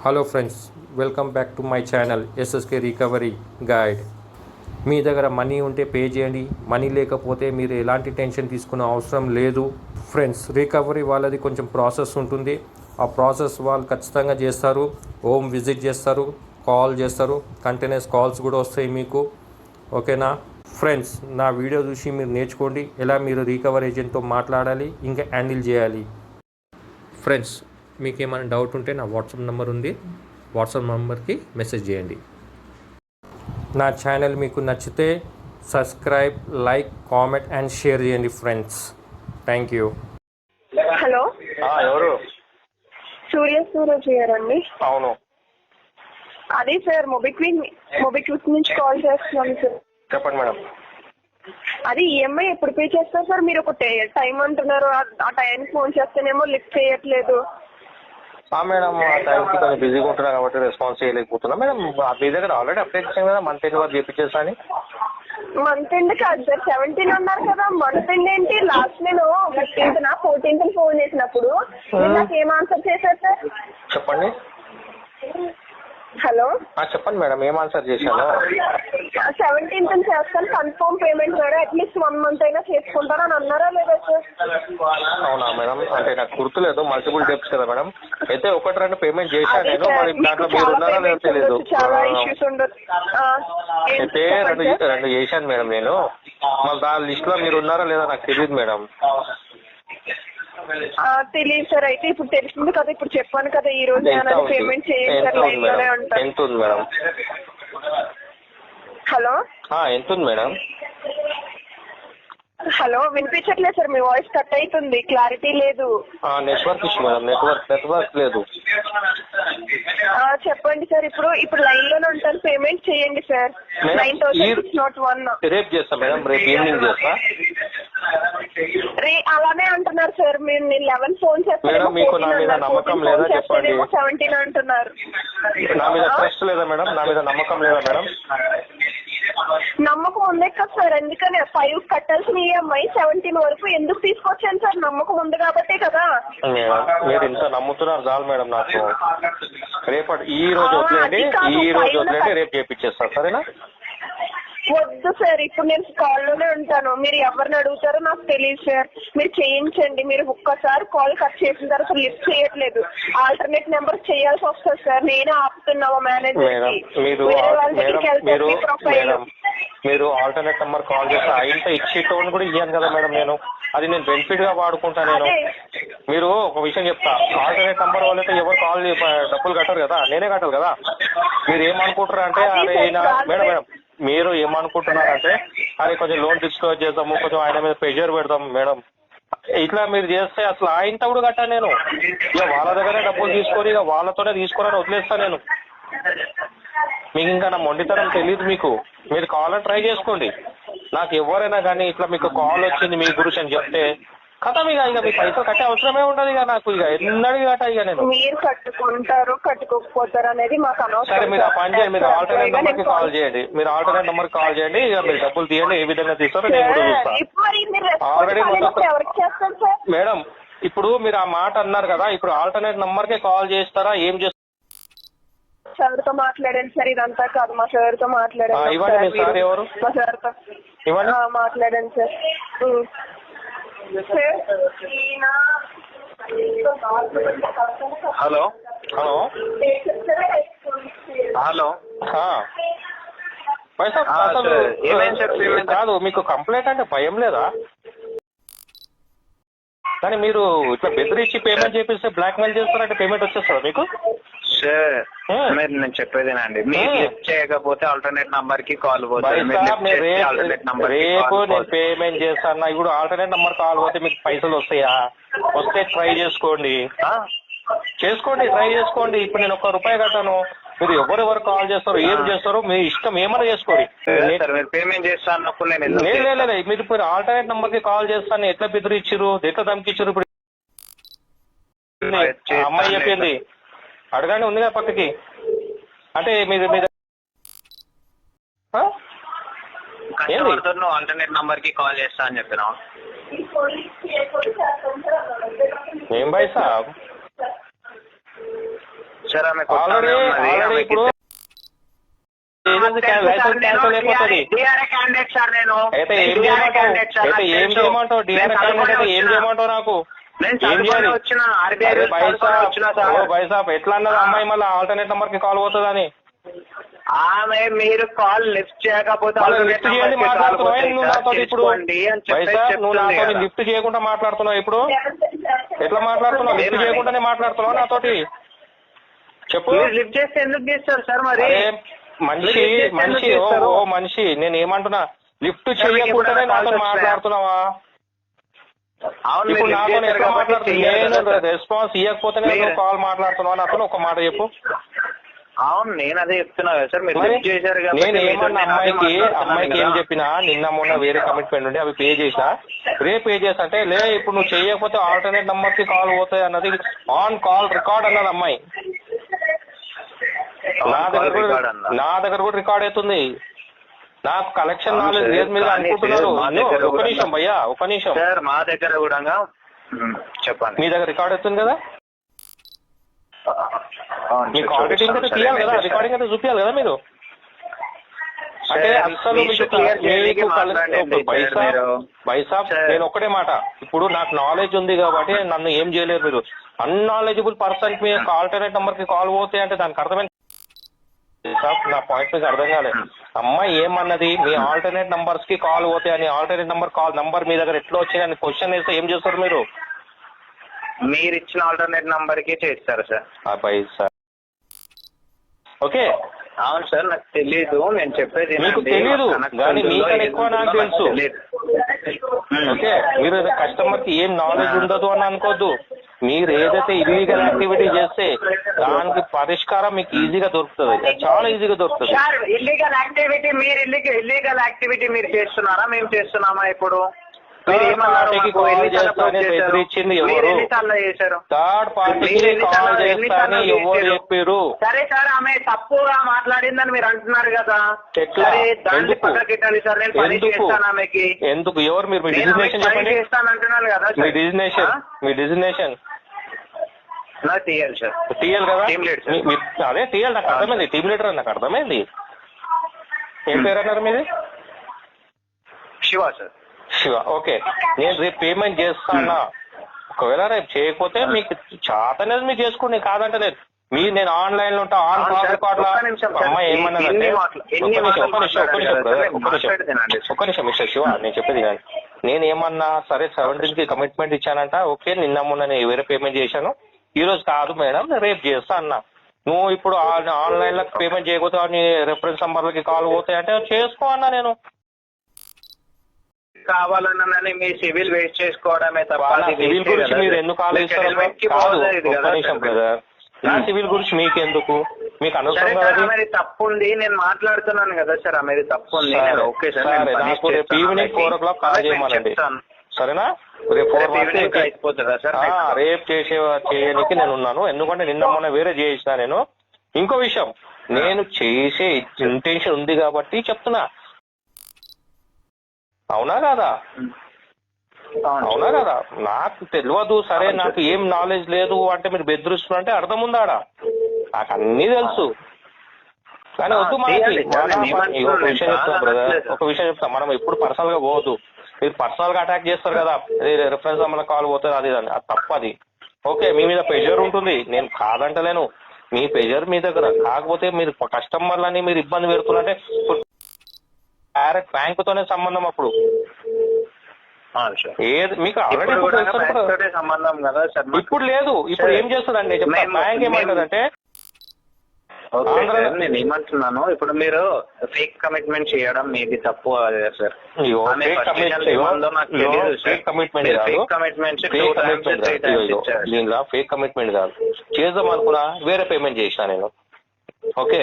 Hello friends, welcome back to my channel SSK recovery guide. మీ దగ్గర money ఉంటే pay చేయండి, మనీ లేకపోతే మీరు ఎలాంటి టెన్షన్ తీసుకునే అవసరం లేదు. ఫ్రెండ్స్, రికవరీ వాళ్ళది కొంచెం ప్రాసెస్ ఉంటుంది. ఆ ప్రాసెస్ వాళ్ళు ఖచ్చితంగా చేస్తారు. హోమ్ విజిట్ చేస్తారు, కాల్ చేస్తారు, కంటిన్యూస్ కాల్స్ కూడా వస్తాయి మీకు. ఓకేనా ఫ్రెండ్స్? నా వీడియో చూసి మీరు నేర్చుకోండి ఎలా మీరు రికవరీ ఏజెంట్తో మాట్లాడాలి, ఇంకా హ్యాండిల్ చేయాలి. ఫ్రెండ్స్, మీకు ఏమైనా డౌట్ ఉంటే నా వాట్సాప్ నెంబర్ ఉంది, వాట్సాప్ నెంబర్కి మెసేజ్ చేయండి. నా ఛానల్ మీకు నచ్చితే subscribe, like, comment and share చేయండి ఫ్రెండ్స్. Thank you. హలో, ఎవరు? సూరజ్ గారండి. అవును, అదే సార్, మొబిక్విక్ నుంచి కాల్ చేస్తున్నాను సార్. చెప్పండి మేడం. అది ఈఎంఐ ఎప్పుడు పే చేస్తారు సార్? మీరు ఒక టైం అంటున్నారు, ఆ టైంకి ఫోన్ చేస్తేనేమో లిఫ్ట్ చేయట్లేదు. మేడం, ఆ టైంకి కొంచెం బిజీగా ఉంటున్నా కాబట్టి రెస్పాన్స్ చేయలేకపోతున్నా మేడం. మీ దగ్గర ఆల్రెడీ అప్డేట్ చేసాను కదా, మంత్ ఎండ్ వరకు చేపించేస్తా అని. మంత్ ఎండ్ కాదు సార్, 17 అన్నారు కదా. మంత్ ఎండ్ ఏంటి? లాస్ట్ నేను 15th 14th ఫోన్ చేసినప్పుడు మీరు నాకు ఏం ఆన్సర్ చేశారు సార్? చెప్పండి. హలో, చెప్పండి మేడం, ఏం ఆన్సర్ చేశాను? 17th చేస్తాను, confirm payment sir, at least 1 month అయినా చేసుకుంటారని అన్నారా లేదా సార్? అవునా మేడం? అంటే నాకు గుర్తులేదు, మల్టిపుల్ డేట్స్ కదా మేడం. అయితే 1-2 పేమెంట్ చేశాను నేను. మరి దాంట్లో మీరు ఉన్నారా లేదో తెలియదు. చాలా ఇష్యూస్ ఉండొచ్చు. అయితే రెండు చేశాను మేడం నేను. మళ్ళీ దాని లిస్ట్ లో మీరు ఉన్నారా లేదా నాకు తెలియదు మేడం. తెలియదు సార్. అయితే ఇప్పుడు తెలిసింది కదా, ఇప్పుడు చెప్పాను కదా, ఈ రోజు పేమెంట్ చేయండి సార్, లైన్ లోనే ఉంటాను. ఎంత ఉంది మేడం? హలో, ఎంత ఉంది మేడం? హలో, వినిపించట్లేదు సార్, మీ వాయిస్ కట్ అవుతుంది, క్లారిటీ లేదు. నెట్వర్క్ ఇష్యూ మేడం, నెట్వర్క్ లేదు. చెప్పండి సార్. ఇప్పుడు లైన్ లోనే ఉంటాను, పేమెంట్ చేయండి సార్. 9,000 రేపు చేస్తా మేడం, రేపు ఈవినింగ్ చేస్తా. అలానే అంటున్నారు సార్. మీరు నేను 11 ఫోన్ చేస్తాను, మీకు నా మీద నమ్మకం లేదా చెప్పండి. 17 అంటున్నారు. నా మీద ట్రస్ట్ లేదా మేడం? నా మీద నమ్మకం లేదా మేడం? నమ్మకం ఉందే కదా సార్, ఎందుకని 5 కట్టాల్సిన ఈఎంఐ 17 వరకు ఎందుకు తీసుకొచ్చాను సార్? నమ్మకం ఉంది కాబట్టే కదా. మీరు ఇంత నమ్ముతున్నారు చాలు మేడం నాకు. రేపటి ఈ రోజు వదిలేండి, రేపు చేపించేస్తాను, సరేనా? వద్దు సార్, ఇప్పుడు నేను కాల్లోనే ఉంటాను. మీరు ఎవరిని అడుగుతారో నాకు తెలియదు సార్. మీరు చేయించండి. మీరు ఒక్కసారి కాల్ కట్ చేసిన తర్వాత లిఫ్ట్ చేయట్లేదు, ఆల్టర్నేట్ నెంబర్ చేయాల్సి వస్తుంది సార్. నేనే ఆపుతున్నావా మేనేజర్? మీరు ఆల్టర్నేట్ నెంబర్ కాల్ చేస్తే ఇంత ఇచ్చే టోన్ కూడా ఇయ్యాను కదా మేడం నేను. అది నేను బెనిఫిట్ గా వాడుకుంటా నేను. మీరు ఒక విషయం చెప్తా, ఆల్టర్నేట్ నెంబర్ వాళ్ళైతే ఎవరు కాల్ డబ్బులు కట్టరు కదా, నేనే కట్టాలి కదా. మీరు ఏమనుకుంటారు అంటే మేడం మీరు ఏమనుకుంటున్నారంటే అది కొంచెం లోన్ డిస్క్లోజ్ చేద్దాము, కొంచెం ఆయన మీద ప్రెషర్ పెడదాం మేడం. ఇట్లా మీరు చేస్తే అసలు ఇంత కూడా కట్టా నేను. ఇక వాళ్ళ దగ్గరే డబ్బులు తీసుకొని ఇక వాళ్ళతోనే తీసుకోవాలని వదిలేస్తాను నేను. మీకు ఇంకా నా మొండితనం తెలియదు మీకు. మీరు కావాలని ట్రై చేసుకోండి. నాకు ఎవరైనా కానీ ఇట్లా మీకు కాల్ వచ్చింది మీ గురించి అని చెప్తే కథ ఇక మీ పైసలు కట్టే అవసరమే ఉండదు. ఇక నాకు ఇక ఎన్నడికి కట్ట ఇక నేను. మీరు కట్టుకుంటారు కట్టుకోకపోతారు అనేది మాకు అనవసరం. సరే, మీరు ఆ పని చేయండి, మీరు ఆల్టర్నేట్ నెంబర్కి కాల్ చేయండి. మీరు ఆల్టర్నేట్ నెంబర్కి కాల్ చేయండి. ఇక మీరు డబ్బులు తీయండి, ఏ విధంగా తీస్తారో నేను కూడా చూస్తాను. ఆల్రెడీ మేడం, ఇప్పుడు మీరు ఆ మాట అన్నారు కదా, ఇప్పుడు ఆల్టర్నేట్ నెంబర్కే కాల్ చేస్తారా ఏం చేస్తారు? సార్తో మాట్లాడండి సార్. ఇదంతా కాదు, మా సార్తో మాట్లాడండి. ఇవ్వండి సార్. ఎవరు? మా సార్తో ఇవ్వండి, మాట్లాడండి సార్. హలో హలో హలో కాదు, మీకు కంప్లైంట్ అంటే భయం లేదా? కానీ మీరు ఇట్లా బెదిరించి పేమెంట్ చేపిస్తే బ్లాక్ మెయిల్ చేస్తారంటే పేమెంట్ వచ్చేస్తుందా మీకు? సార్ మీరు నేను చెప్పేదేనండి, మీరు లిఫ్ట్ చేయకపోతే ఆల్టర్నేట్ నంబర్ కి కాల్ పోతుంది. రేపు నేను పేమెంట్ చేస్తాను. ఇప్పుడు ఆల్టర్నేట్ నంబర్ కాల్ పోతే మీకు పైసలు వస్తాయా? వస్తే ట్రై చేసుకోండి, ట్రై చేసుకోండి. ఇప్పుడు నేను ₹1 కట్టాను. మీరు ఎవరెవరు కాల్ చేస్తారో ఏం చేస్తారో మీ ఇష్టం, ఏమైనా చేసుకోండి. పేమెంట్ చేస్తాను. లేదు, మీరు ఇప్పుడు ఆల్టర్నేట్ నంబర్ కి కాల్ చేస్తాను. ఎట్లా బెదిరిచ్చిరు, ఎట్లా ధమ్కిచ్చిరు? ఇప్పుడు అమ్మాయి చెప్పింది, అడగండి, ఉంది కదా పక్కకి. అంటే మీరు ఆల్టర్నేట్ నంబర్ కి కాల్ చేస్తా అని చెప్పినా ఏం భాయ్ సాబ్? సార్ ఆమె ఆల్రెడీ ఇప్పుడు లైసెన్స్ క్యాన్సిల్ అయిపోతుంది. క్యాండిడేట్ సార్ నేను. అయితే ఏం చేయమంటావు డిఆర్ క్యాండిడేట్ అయితే ఏం చేయమంటావు నాకు? ఏం చేయాలి? బైసాబ్ ఎట్లా అన్నది అమ్మాయి మళ్ళీ ఆల్టర్నేట్ నంబర్ కి కాల్ పోతుందని? ఆమె మీరు కాల్ లిఫ్ట్ చేయకపోతే లిఫ్ట్ చేయండి మాట్లాడుతున్నావు నువ్వు నాతో ఇప్పుడు. బైసాబ్ నువ్వు నాతో లిఫ్ట్ చేయకుండా మాట్లాడుతున్నావు ఇప్పుడు. ఎట్లా మాట్లాడుతున్నావు? లిఫ్ట్ చేయకుండానే మాట్లాడుతున్నావు నాతోటి. చెప్పు. లిఫ్ట్ చేస్తే ఎందుకు చేస్తారు సార్ మరి? మనిషి నేను ఏమంటున్నా, లిఫ్ట్ చేయకుండానే నాతో మాట్లాడుతున్నావా? ఇప్పుడు నాతో ఎట్లా మాట్లాడుతున్నా? నేను రెస్పాన్స్ ఇవ్వకపోతేనే కాల్ మాట్లాడుతున్నావా నాతో? ఒక మాట చెప్పు. అవును నేను అదే చెప్తున్నా కదా సార్, మీరు లిఫ్ట్ చేశారు కదా. నేను ఏమన్నా అమ్మాయికి ఏం చెప్పినా, నిన్న మొన్న వేరే కమిట్మెంట్ ఉండి అవి పే చేసా, రేపు పే చేసా అంటే లే ఇప్పుడు నువ్వు చేయకపోతే ఆల్టర్నేట్ నంబర్ కి కాల్ పోతాయి అన్నది ఆన్ కాల్ రికార్డ్ అన్నది అమ్మాయి. నా దగ్గర కూడా రికార్డ్ అవుతుంది. నాకు కలెక్షన్ నాలెడ్జ్ లేదు మీరు అనుకుంటున్నారు. ఒక నిమిషం భయ్యా, ఒక నిమిషం. సార్ మా దగ్గర కూడా చెప్పండి. మీ దగ్గర రికార్డ్ అవుతుంది కదా, మీకు ఆడిటింగ్ అయితే తీయాలి కదా, రికార్డింగ్ అయితే చూపించాలి కదా మీరు. అంటే అసలు బైసాబ్ నేను ఒక్కటే మాట, ఇప్పుడు నాకు నాలెడ్జ్ ఉంది కాబట్టి నన్ను ఏం చేయలేరు మీరు. అన్నాలెడ్జబుల్ పర్సన్ మీ ఆల్టర్నేట్ నంబర్ కి కాల్ పోతాయి అంటే దానికి అర్థమైంది. నా పాయింట్ మీకు అర్థం కాలేదు. అమ్మాయి ఏమన్నది, మీ ఆల్టర్నేట్ నంబర్స్ కి కాల్ పోతాయి అని. ఆల్టర్నేట్ నంబర్ మీ దగ్గర ఎట్లా వచ్చిందని క్వశ్చన్ వేస్తే ఏం చేస్తారు మీరు? మీరు ఇచ్చిన ఆల్టర్నేట్ నంబర్ కి చేస్తారు సార్. ఓకే అవును సార్, నాకు తెలీదు. నేను చెప్పేది మీకు తెలీదు కానీ మీకన్నా ఎక్కువ నాకు తెలుసు. ఓకే, మీరు కస్టమర్ కి ఏం నాలెడ్జ్ ఉండదు అని అనుకోద్దు. మీరు ఏదైతే ఇల్లీగల్ యాక్టివిటీ చేస్తే దానికి పరిష్కారం మీకు ఈజీగా దొరుకుతుంది, చాలా ఈజీగా దొరుకుతుంది. ఇల్లీగల్ యాక్టివిటీ మీరు ఇల్లీగల్ యాక్టివిటీ మీరు చేస్తున్నారా, మేము చేస్తున్నామా? ఇప్పుడు బెదిరించింది ఎవరు? థర్డ్ పార్టీకి కాల్ చేస్తానని ఎవరు చెప్పారు? సరే సార్, ఆమె తప్పుగా మాట్లాడిందని మీరు అంటున్నారు కదా. ఎందుకు? ఎవరు మీరు? మీ డిజిగ్నేషన్ చెప్పండి. మీ డిజిగ్నేషన్ టీఎల్ కదా? అదే టీఎల్ నాకు అర్థమైంది. టీమ్ లీడర్ నాకు అర్థమైంది. ఏం పేరు అన్నారు మీది? శివ సార్. శివ. ఓకే, నేను రేపు పేమెంట్ చేస్తానా? ఒకవేళ రేపు చేయకపోతే మీకు చాత అనేది మీరు చేసుకోండి, కాదంటే లేదు. నేను ఆన్లైన్ లో ఉంటా, ఆన్ కాల్ రికార్డ్ లో. అమ్మాయి ఏమన్నదంటే, ఒక్క నిమిషం మిస్టర్ శివ, నేను చెప్పేది కానీ నేను ఏమన్నా సరే 17 కి కమిట్మెంట్ ఇచ్చానంట. ఓకే, నిన్న మొన్న నేను వేరే పేమెంట్ చేశాను, ఈ రోజు కాదు మేడం నేను రేపు చేస్తా అన్నా. నువ్వు ఇప్పుడు ఆన్లైన్ లో పేమెంట్ చేయకపోతే రెఫరెన్స్ నంబర్లకి కాల్ పోతాయంటే చేసుకో అన్నా. నేను కావాలన్నానని మీ సివిల్ వేస్ట్ చేసుకోవడమే తప్ప సివిల్ గురించి మీరు ఎందుకు ఆలోచిస్తారు? నా సివిల్ గురించి మీకెందుకు? మీకు అనవసరం కదా. తప్పు ఉంది, నేను మాట్లాడుతున్నాను కదా సార్, ఆమెది తప్పు ఉంది. ఓకే సార్, నాకు రేపు ఈవినింగ్ 4 o'clock కాల్ చేయమనండి, సరేనా? రేపు 4 అయిపోతుందా సార్? రేపు చేయడానికి నేను ఉన్నాను, ఎందుకంటే నిన్న మొన్న వేరే చేసిన. నేను ఇంకో విషయం, నేను చేసే ఇంటెన్షన్ ఉంది కాబట్టి చెప్తున్నా. అవునా కదా? అవునా కదా? నాకు తెలియదు, సరే నాకు ఏం నాలెడ్జ్ లేదు అంటే మీరు బెదిరిస్తున్నారంటే అర్థం ఉందాడా? నాకు అన్నీ తెలుసు కానీ వద్దు. మనకి ఒక విషయం చెప్తాం బ్రదర్, ఒక విషయం చెప్తాం, మనం ఎప్పుడు పర్సనల్ గా పోవద్దు. మీరు పర్సనల్ గా అటాక్ చేస్తారు కదా, రిఫరెన్స్ మన కాల్ పోతుంది, అది అది తప్పది. ఓకే, మీ మీద ప్రెషర్ ఉంటుంది, నేను కాదంటలేను. మీ ప్రెషర్ మీ దగ్గర, కాకపోతే మీరు కస్టమర్లని మీరు ఇబ్బంది పెడుతున్నారంటే డైరెక్ట్ బ్యాంక్ తోనే సంబంధం. అప్పుడు మీకు ఆల్రెడీ సంబంధం కదా సార్. ఇప్పుడు లేదు. ఇప్పుడు ఏం చేస్తుందండి బ్యాంక్ ఏమంటుందంటే, నేను ఏమంటున్నాను, ఇప్పుడు మీరు ఫేక్ కమిట్మెంట్ చేయడం మీది తప్పు సార్. దీనిలో ఫేక్ కమిట్మెంట్ కాదు, చేద్దాం అనుకున్నా వేరే పేమెంట్ చేసిన నేను. ఓకే,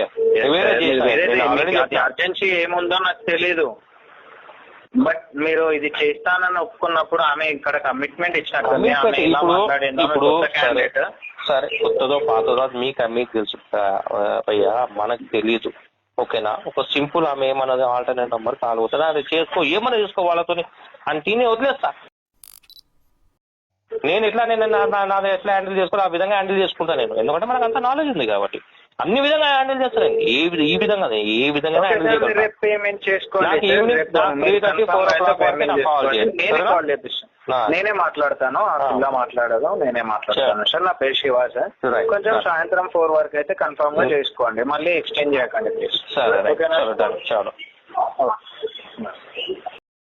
వేరే అర్జెన్సీ ఏముందో నాకు తెలీదు. బట్ మీరు ఇది చేస్తానని ఒప్పుకున్నప్పుడు ఆమె ఇక్కడ కమిట్మెంట్ ఇచ్చారు. ఇప్పుడు సరే కొత్తదో పాతదో మీకు తెలుసు అయ్యా, మనకు తెలియదు. ఓకేనా? ఒక సింపుల్ ఆమె ఏమన్నది ఆల్టర్నేట్ నంబర్ కాల్ అవుతుంది, అది చేసుకో, ఏమన్నా చేసుకో వాళ్ళతో అని తిని వదిలేస్తా. నేను ఎట్లా నాది ఎట్లా హ్యాండిల్ చేసుకోవాలి ఆ విధంగా హ్యాండిల్ చేసుకుంటాను నేను, ఎందుకంటే మనకు అంత నాలెడ్జ్ ఉంది కాబట్టి అన్ని విధంగా హ్యాండిల్ చేస్తాను. ఈ విధంగా హ్యాండిల్ చేయగలను. రేపు పేమెంట్ చేసుకోండి. నాకు ఈవినింగ్ 3:30, 4 o'clock వరకు నాకు కాల్ చేయండి. నేనే కాల్ చేపిస్తాను, నేనే మాట్లాడతాను. ఆ పిల్ల మాట్లాడదు, నేనే మాట్లాడతాను సార్. నా పేరు శివ సార్. కొంచెం సాయంత్రం 4 వరకు అయితే కన్ఫర్మ్ గా చేసుకోండి, మళ్ళీ ఎక్స్చేంజ్ చేయకండి ప్లీజ్. సరే, ఓకేనా? చాలా